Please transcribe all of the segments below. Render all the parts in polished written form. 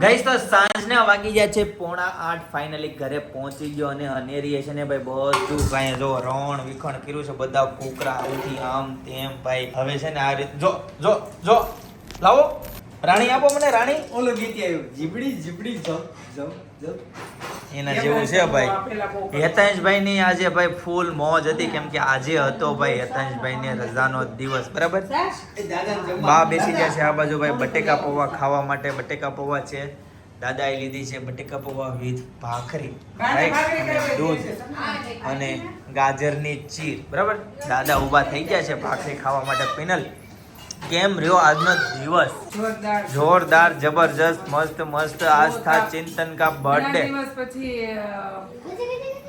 Guys તો સાંજના વાગી ગયા છે 7:30 ફાઇનલી ઘરે પહોંચી ગયો અને અનેરી છે ને ભાઈ બધું કાંઈ જો રણ વિખણ કર્યું છે બધા કુકરા આમથી આમ તેમ ભાઈ હવે છે ને આ રીત જો જો જો લાવો રાણી આપો મને રાણી ઓલો ગીત આવ્યું જીબડી જીબડી જો જો જો એના જેવું છે ભાઈ હેતાંશભાઈ ની આજે ભાઈ ફૂલ મોજ હતી કેમ કે આજે હતો ભાઈ હેતાંશભાઈ ને રજાનો દિવસ બરાબર બા બેસી ગયા છે આ બાજુ ભાઈ બટેકા પૌવા ખાવા માટે બટેકા પૌવા છે દાદાએ લીધી છે બટેકા પૌવા વિથ ભાખરી રાઈટ દૂધ અને ગાજરની ચીર બરાબર દાદા ઊભા થઈ ગયા છે ભાખરી ખાવા માટે પેનલ કેમ રહ્યો આજનો દિવસ જોરદાર જબરજસ્ત મસ્ત મસ્ત આસ્થા ચિંતન કા બર્થડે દિવસ પછી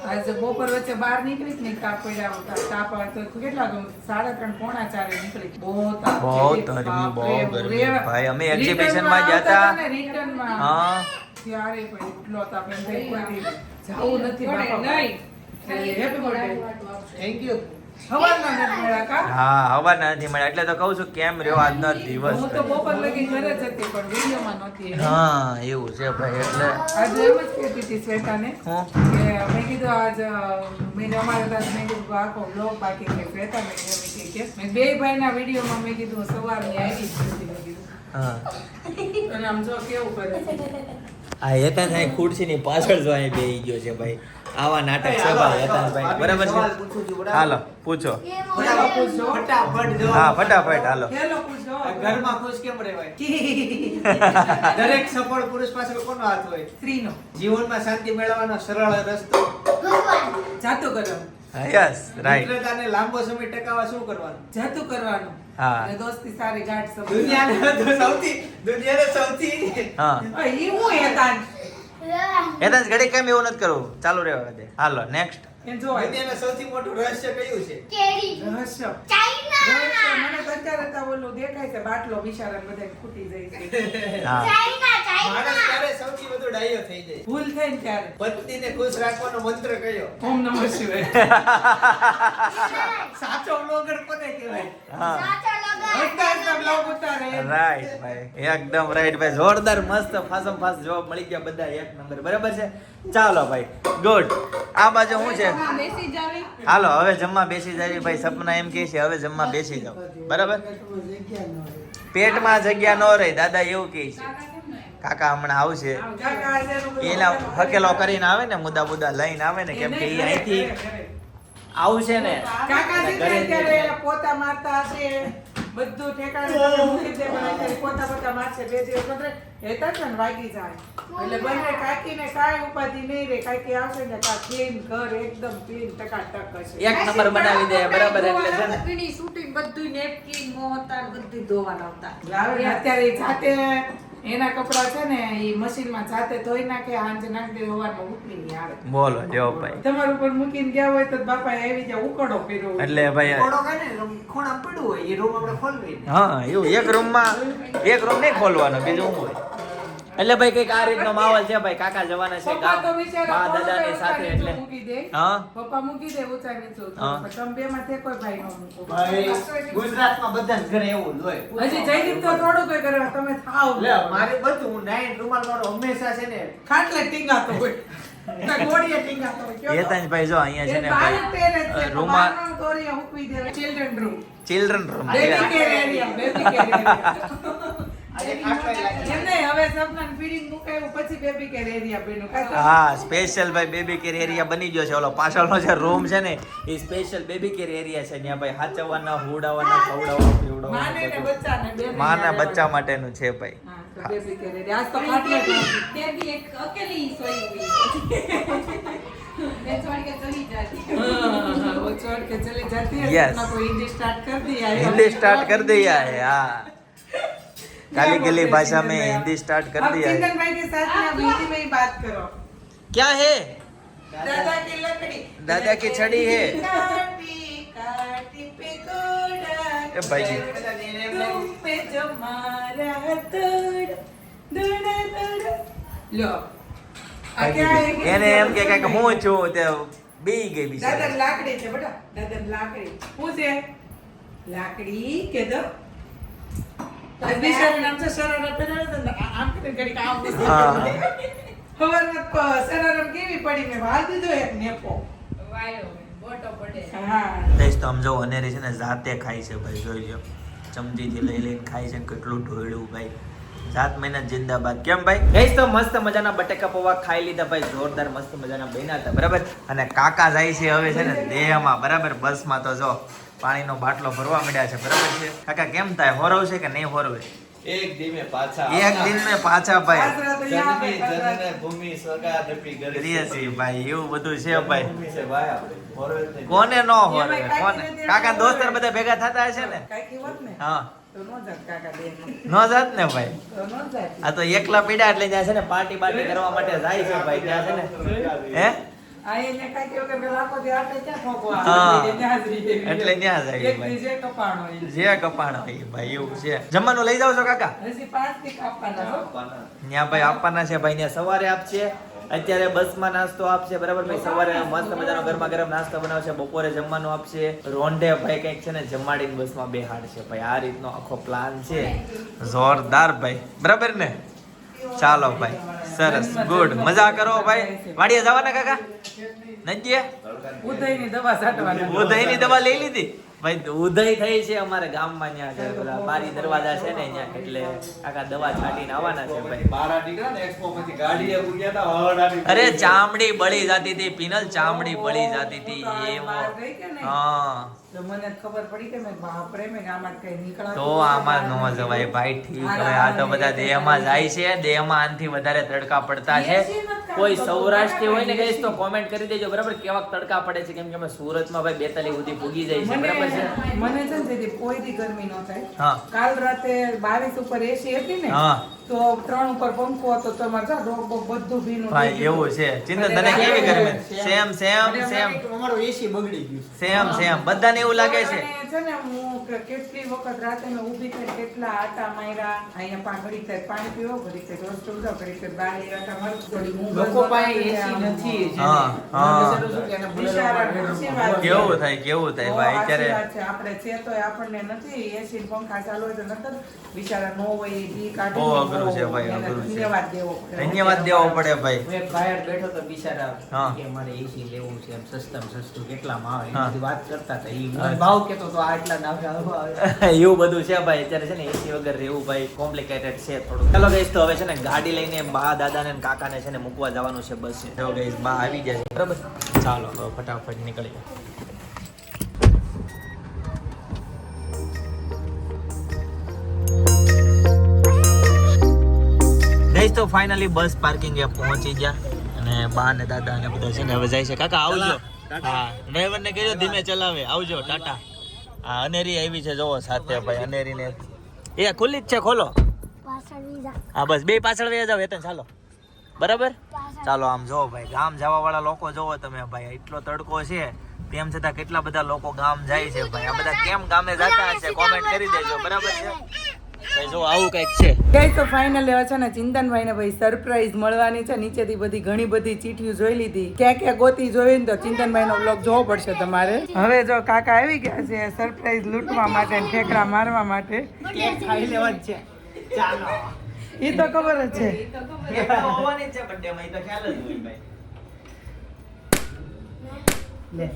આજ બપોર વચ્ચે બહાર નીકળી ને તાપ પડ્યા તાપ તો કેટલા 3:30 પોણા 4 નીકળી બહુ ગરમી ભાઈ અમે એક્ઝિબિશન માં ગયા હતા રિટર્ન માં હા ત્યારે પણ એટલો તાપ એમ થઈ કોઈ જાવું નથી બાપા નહીં હેપી બર્થડે થેન્ક યુ હવાના નથી મળ્યા કા હા હવાના નથી મળ્યા એટલે તો કહું છું કેમ રહ્યો આજનો દિવસ હું તો બપોર લગી ઘરે જ હતી પણ વિડિયોમાં નહોતી હા એવું છે ભાઈ એટલે આજે એમ જ કહેતી હતી શ્વેતાને હું કે મેં કીધું આજ મેં અમારે ત્યાં મેં કીધું આખો બ્લોગ બાકી કે શ્વેતા મેં કીધું કે મેં બે ભાઈના વિડીયોમાં મેં કીધું સવારની આવી જ નથી મેં કીધું હા અને આમ જો કેવું કરે આ હેતાંશ ખુરશીની પાછળ જો અહીં બેહી ગયો છે ભાઈ આવા નાટક છે ભાઈ હેતાંશભાઈ બરાબર છે હાલો પૂછો ફટાફટ જો હા ફટાફટ હાલો ખેલો પૂછો ઘરમાં ખુશ કેમ રહેવાય દરેક સફળ પુરુષ પાછળ કોનો હાથ હોય સ્ત્રીનો જીવનમાં શાંતિ મેળવવાનો સરળ રસ્તો જાતું કરવાનું યસ રાઈટ મિત્રતાને લાંબો સમય ટકાવવા શું કરવાનું જાતું કરવાનું હા. અને દોસ્તી સારી ગાઢ સંબંધ દુનિયાને સૌથી હા ઈ હું હેતાન હેતાંશ ઘડી કેમ એવું નથી કરવું ચાલુ રહેવા દે હાલો નેક્સ્ટ એમ જો દુનિયાનું સૌથી મોટું રહસ્ય કયું છે રહસ્ય મને તો અત્યારે તો ઓલું દેખાય છે બાટલો બિચારા બધા ખૂટી જાય છે હા માણસ ક્યારે સૌથી વધુ ડાયો થઈ જાય ભૂલ થાય ને ત્યારે પત્નીને ખુશ રાખવાનો મંત્ર કયો ઓમ નમઃ શિવાય સાચો બ્લોગર કોને કહેવાય હા એકદમ બ્લોગ ઉતારે રાઈટ ભાઈ એકદમ રાઈટ ભાઈ જોરદાર મસ્ત ફાસમ ફાસ જવાબ મળી ગયા બધા એક નંબર બરાબર છે ચાલો ભાઈ ગુડ આ બાજુ શું છે બેસી જાવી હાલો હવે જમવા બેસી જાય ભાઈ સપના એમ કહે છે હવે જમવા બેસી જાવ બરાબર પેટમાં જગ્યા ન રહી દાદા એવું કહે છે કાકા હમણાં આવશે એના હકેલો કરીને આવે ને મુદ્દા મુદ્દા લઈને આવે ને કેમ કે એ અહીંથી આવશે ને કાકાજી ને અત્યારે પોતા મારતા હશે બધું ઠેકાણે મૂકી દે પણ અત્યારે પોતા મારશે બે દિવસ પછી હેતા છે ને વાગી જાય એટલે બંને કાકીને કાંઈ ઉપાધિ નહીં રે કાકી આવશે ને કા ક્લીન ઘર એકદમ ક્લીન ટકાટક હશે એક નંબર બનાવી દે બરાબર એટલે છે ને પીણી શૂટિંગ બધું નેપકિન મોહતા બધું ધોવાના આવતા લાવે અત્યારે ઈ જાતે એના કપડા છે ને ઈ મશીનમાં જાતે ધોઈ નાખે હાંજે નાખી દે સવારમાં ઉકળીને આવે બોલો જો ભાઈ તમારું ઉપર મૂકીને ગયા હોય તો બાપા આવી જાય ઉકળો કર્યો હોય. એટલે ભાઈ કોડો કાને ખૂણા પડ્યું હોય એ રૂમ આપણે ખોલવી હા એવું એક રૂમ નહીં ખોલવાનો બીજું શું હોય એટલે ભાઈ કઈક આ રીતનો માહોલ છે ભાઈ કાકા જવાના છે પપ્પા તો ગામ બિચારા બા દાદાની સાથે એટલે મૂકી દે હા પપ્પા મૂકી દે ઊંચા નીચું હા. પણ તમે બે માંથી કોઈ ભાઈ નો મૂકો ભાઈ ગુજરાતમાં બધાના ઘરે એવું જ હોય હજી જયદીપ તો થોડું કઈ કરે તમે થાવ લે મારે બધું હું નાઈન રૂમાલ વાળો હંમેશા છે ને ખાટલે ટીંગાતો હોય તો ગોળીએ ટીંગાતો હોય કયો તો? હેતાંશભાઈ જો અહીંયા છે એ ને બાર જ પહેરે છે, ભાઈ તો રૂમમાં બહારનો ગોળીએ મૂકવી દે children room children room baby care area baby care area આજે ખાટલા લાગી. એમ નહીં હવે સપનાને ફીડિંગ મુકાયું પછી બેબી કેર એરિયા બન્યું કાંઈ તો? હા સ્પેશિયલ ભાઈ બેબી કેર એરિયા બની ગયો છે ઓલો પાછળનો જે રૂમ છે ને એ સ્પેશિયલ બેબી કેર એરિયા છે ત્યાં ભાઈ હાચવવાના હુડાવવાના ખવડાવવાના માને ને પીવડાવવાના બચ્ચાને બેને માના યાદ બચ્ચા માટેનું છે ભાઈ હા, તો બેબી કેર એરિયા. આજ તો ખાટલે જ નથી. બેબી એક અકેલી સોઈ हुई मैं छोड़ के चली जाती हाँ, वो छोड़ के चली जाती है Yes. अपना को हिंदी स्टार्ट कर दिया है हिंदी स्टार्ट कर दिया है हाँ काली गली भाषा में हिंदी स्टार्ट कर अब दिया है चिंतन भाई के साथ में अब हिंदी में ही बात करो क्या है दादा की लकड़ी दादा की छड़ी है काटी काटी पे कोड़ा ए भाई जी तुम पे जो मारा तोड़ दौड़ा दौड़ा लो आ क्या है कि એને એમ કે કાંઈક હું છું તે બેહી ગઈ દાદા બિચારી લાકડી છે બેટા દાદા લાકડી શું છે લાકડી કે દો બિચારીને આમ તો શરારા પહેરાવે છે ને, આમ કરીને ઘડીક આમ ઘૂસી હા. જાય. સવારમાં શરારા કેવી પડી મેં વાળ દીધો એક નેપો. હા ગઈશ તો આમ જો અનેરી છે ને જાતે ખાય છે ભાઈ, જોઈ લો ચમચીથી લઈ લઈને ખાય છે ને કેટલું ઢોળ્યું ભાઈ. જાત મહેનત જિંદાબાદ. કેમ ભાઈ? ગઈશ તો મસ્ત મજાના બટેકા પૌવા ખાઈ લીધા ભાઈ, જોરદાર મસ્ત મજાના બન્યા હતા બરાબર. અને કાકા જાય છે હવે છે ને દેહમાં બરાબર, બસમાં તો જો પાણીનો બાટલો ભરવા મળ્યા છે બરાબર છે. કાકા કેમ થાય, હોરવ છે કે નહીં હોરવે? એક દિને પાછા એક દિન મેં પાછા ભાઈ આશરા તો યા જનની ભાઈ જનને ભૂમિ સ્વર્ગા દપી ગરી કરીએ છીએ ભાઈ, એવું બધું છે ભાઈ. ભૂમિ છે ભાઈ આપણે હોરવે જ નહીં. કોને નો હોરવે? એમાંય કોને? કાકી કાકા દોસ્તર બધા ભેગા થતા હશે ને? કાંઈક હોત ને હા, તો નો જાત કાકા બેનમાં. નો જાત ને ભાઈ. તો નો જાત. આ તો એકલા પીડા એટલે ત્યાં છે ને પાર્ટી બાર્ટી કરવા માટે જાય છે ભાઈ, ત્યાં છે ને હે આ એને કાંઈક એવું કે પેલા આખો દી આટે ક્યાં ઠોકવા હા. આવે? ત્યાં જ રહે. એટલે ત્યાં જાય એક ભાઈ. દી જે કપાણો એ. જે કપાણ હોય ભાઈ, એવું છે. જમવાનું લઈ જાવ છો કાકા? હજી 5 થી કાપવાના હો. ત્યાં ભાઈ આપવાના છે ભાઈ, ત્યાં સવારે આપશે, અત્યારે બસમાં નાસ્તો આપશે બરાબર ભાઈ. સવારે મસ્ત મજાનો ગરમા ગરમ નાસ્તો બનાવશે, બપોરે જમવાનું આપશે, રોંઢે ભાઈ કંઈક છે ને જમાડીને બસમાં બેહાડશે ભાઈ. આ રીતનો આખો પ્લાન છે, જોરદાર ભાઈ બરાબર ને. ચાલો ભાઈ, સરસ, ગુડ, મજા કરો ભાઈ. વાડીએ જવાના કાકા? નથી ઉદયની દવા છાંટવાના. ઉદયની દવા લઈ લીધી ભાઈ? ઉદય થઈ છે અમારે ગામમાં, ત્યાં છે પેલા બારી દરવાજા છે ને ત્યાં, એટલે કાકા દવા છાંટીને આવવાના છે ભાઈ. બારા નીકળ્યા ને એક્સપો માંથી ગાડીએ ઉડ્યા તા હરડાની. અરે ચામડી બળી જાતી હતી પિનલ, ચામડી બળી જાતી હતી એમ. બહાર ગઈ કે નહીં? હા તો મને ખબર પડી કે મેં બાપરે મેં આમાં કઈ નીકળાતું તો આમાં નો જવાય ભાઈ. ઠીક હવે આ તો બધા દેહમાં જાય છે, દેહમાં આનથી વધારે તડકા પડતા છે. કોઈ સૌરાષ્ટ્ર હોય ને ગઈશ તો કોમેન્ટ કરી દેજો બરાબર, કેવા તડકા પડે છે. કેમ કે અમે સુરતમાં ભાઈ 42 સુધી પૂગી જાય છે બરાબર છે. મને છે ને જેથી કોઈ દી ગરમી ન થાય. હા કાલ રાતે 22 ઉપર એસી હતી ને, હા તો 3 ઉપર પંખો હતો, તો અમારે જો રોગ બોગ બધું ભીનું થઈ ભાઈ ગયું. એવું છે. ચિંતન તને કેવી ગરમી? સેમ સેમ સેમ અમારો એસી બગડી ગયું. સેમ સેમ બધાને એવું લાગે છે. અને છે ને હું કેટલી વખત રાતે મેં ઊભી થઈ, કેટલા આટા માર્યા. અહીંયા ઘડીક થાય પાણી પીવો, ઘડીક થાય રોસ્ટ ઉડાવ, ઘડીક થાય બારી આટા મારું, થોડી ઊંઘ લોકો જ પાસે નહોતી એસી આમ. નથી. હા, હા. બિચારા સાચી વાત છે. કેવું થાય કેવું થાય બહુ ભાઈ સાચી અત્યારે. વાત છે. આપણે છે તોય આપણને નથી એસી ને પંખા ચાલુ હોય તો નતર બિચારા નો હોય એ દી કાઢી બહુ અઘરું છે ભાઈ, એને અઘરું છે. ધન્યવાદ દેવો પડે. ધન્યવાદ દેવો પડે ભાઈ. હું એક બહાર બેઠો તો બિચારા હા. કે મારે એસી લેવું છે એમ સસ્તામાં સસ્તું કેટલામાં આવે હા. એ બધી વાત કરતા હતા. ઈ હા. મને ભાવ કેતો તો આટલા ના આવે આવે. એવું બધું છે ભાઈ અત્યારે છે ને એસી વગર રહેવું ભાઈ કોમ્પ્લિકેટેડ છે થોડું. ચાલો ગઈશ તો હવે છે ને ગાડી લઈને બા દાદાને ને કાકાને છે ને મૂકવા જવાનું છે બસ. જો ગઈશ બા આવી ગયા છે બરાબર. ચાલો હવે ફટાફટ નીકળીએ. ગઈશ તો ફાઇનલી બસ પાર્કિંગ એ પહોંચી ગયા અને બા ને દાદા ને બધા છે ને હવે જાય છે. કાકા આવજો. હા ડ્રાઈવર ને કહેજો ધીમે ચલાવે. આવજો, ટાટા. હા અનેરી આવી છે જોવો સાથે ભાઈ. અનેરી ને એ ખુલ્લી જ છે, ખોલો. હા બસ બે પાછળ વહી જાવ હેતન. ચાલો બરાબર. ચાલો આમ જોવો ભાઈ, ગામ જવા વાળા લોકો જોવો તમે ભાઈ, એટલો તડકો છે તેમ છતાં કેટલા બધા લોકો ગામ જાય છે ભાઈ. આ બધા કેમ ગામે જતા હશે કોમેન્ટ કરી દેજો બરાબર છે ભાઈ. જો આવું કઈક છે. ગઈ તો ફાઇનલ એવા છે ને ચિંતનભાઈ ને ભાઈ સરપ્રાઈઝ મળવાની છે. નીચેથી બધી ઘણી બધી ચીઠીઓ જોઈ લીધી, ક્યાં ક્યાં ગોતી જોઈ ને તો ચિંતનભાઈ નો બ્લોગ જોવો પડશે તમારે. હવે જો કાકા આવી ગયા છે સરપ્રાઈઝ લૂંટવા માટે, ઠેકડા મારવા માટે. કેક ખાઈ લેવા જ છે. ચાલો. એ તો ખબર જ છે. એ તો હોવાની જ છે બર્થડે માં, એ તો ખ્યાલ જ હોય ભાઈ. લે.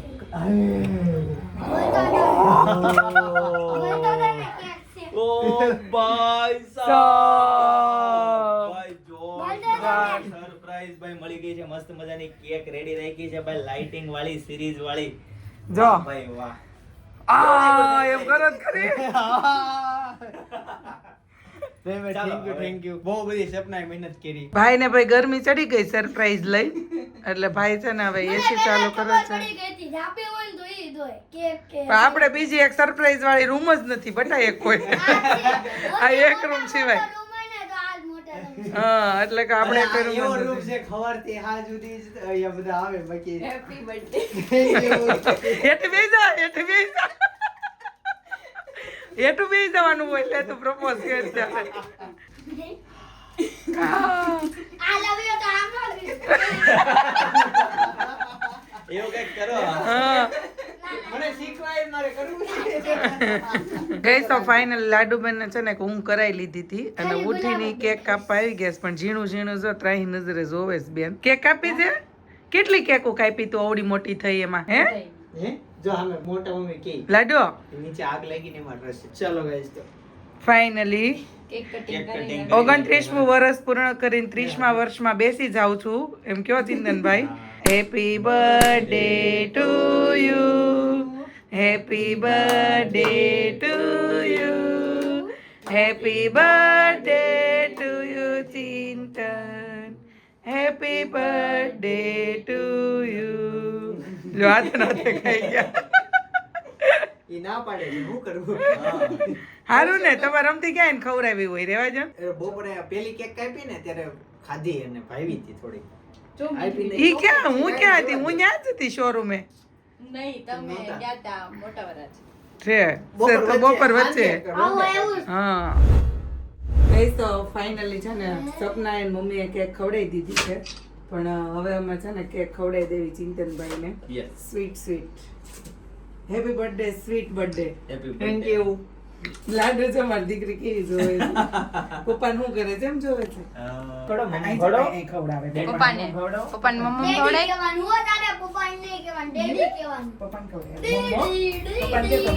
ઓ ભાઈ સાહેબ, ભાઈ જોરદાર સરપ્રાઈઝ ભાઈ મળી ગઈ છે. મસ્ત મજાની કેક રેડી રાખી છે ભાઈ, લાઇટિંગ વાળી, સિરીઝ વાળી. જો ભાઈ વાહ. એમ કરો જ ખરી. Thank you. બહુ બધી સપનાએ મહેનત કરી. ભાઈ ને ભાઈ ગરમી ચડી ગઈ સરપ્રાઈઝ લઈ, એટલે ભાઈ છે ને હવે એસી ચાલુ કરે છે. પણ આપણે બીજી એક સરપ્રાઈઝ વાળી રૂમ જ નથી બટા એક કોઈ. આ એક રૂમ સિવાય. હા એટલે કે આપણે એક એવો રૂમ રૂમ છે ખવારથી હા સુધી જ અહીંયા બધા આવે બાકી હેપી બર્થડે. એઠી બેસી જા, એઠી બેસી જા. એઠું બેસી જવાનું હોય એટલે તું પ્રપોઝ કર ત્યારે. એવું કઈક કરો. હા મને શીખવાય મારે કરવું છે. ગઈ ગઈ તો ફાઇનલ લાડુબેન છે ને કે હું કરાઈ લીધી હતી અને ઉઠીને કેક કાપવા આવી ગયા છે. પણ ઝીણું ઝીણું જો ત્રાહી નજરે જોવે છે બેન. કેક કાપી છે? કેટલી કેકો કાપી તું આવડી મોટી થઈ એમાં? હે જો અમે મોટા મમ્મી કે લાડુ નીચે આગ લાગીને એમાં રસ છે. ચાલો ગાઈસ તો ફાઇનલી કેક કટિંગ કરીને 29મું વર્ષ પૂર્ણ કરીને 30મા વર્ષમાં બેસી જાઉં છું એમ કયો ચિંતનભાઈ. Happy birthday to you, happy birthday to you, happy birthday to you Chintan, happy birthday to you. લો આ તો નાતે ખાઈ ગયા. ઈ ના પાડે છે હું કરું. હારું ને તમારે રમતી ક્યાં એને ખવડાવી હોય રેવા જો. બપોરે પેલી કેક કાપી ને ત્યારે ખાધી અને ભાવી હતી થોડી. જો આપીને ઈ ક્યાં હું ક્યાં હતી? હું ત્યાં જ હતી શોરૂમે નહીં તમે નહોતા. ગયા તા મોટા વરાજ. છે તો બપોર વચ્ચે. હા ગઈ તો ફાઇનલી છે ને સપના એન મમ્મીએ કેક ખવડાવી દીધી છે પણ હવે અમે છે ને કેક ખવડાવી દેવી ચિંતનભાઈને. Yes sweet happy birthday sweet birthday. Happy thank you. લાડુ છે મારી દીકરી કેવી જોવે છે. પપ્પા શું કરે છે એમ જોવે છે. થોડો મમ્મી અહીં થોડો અહીં ખવડાવે પપ્પાને પપ્પાને મમ્મી ખવડાય. પપ્પાને ખવડાવે પપ્પાને કહેતો.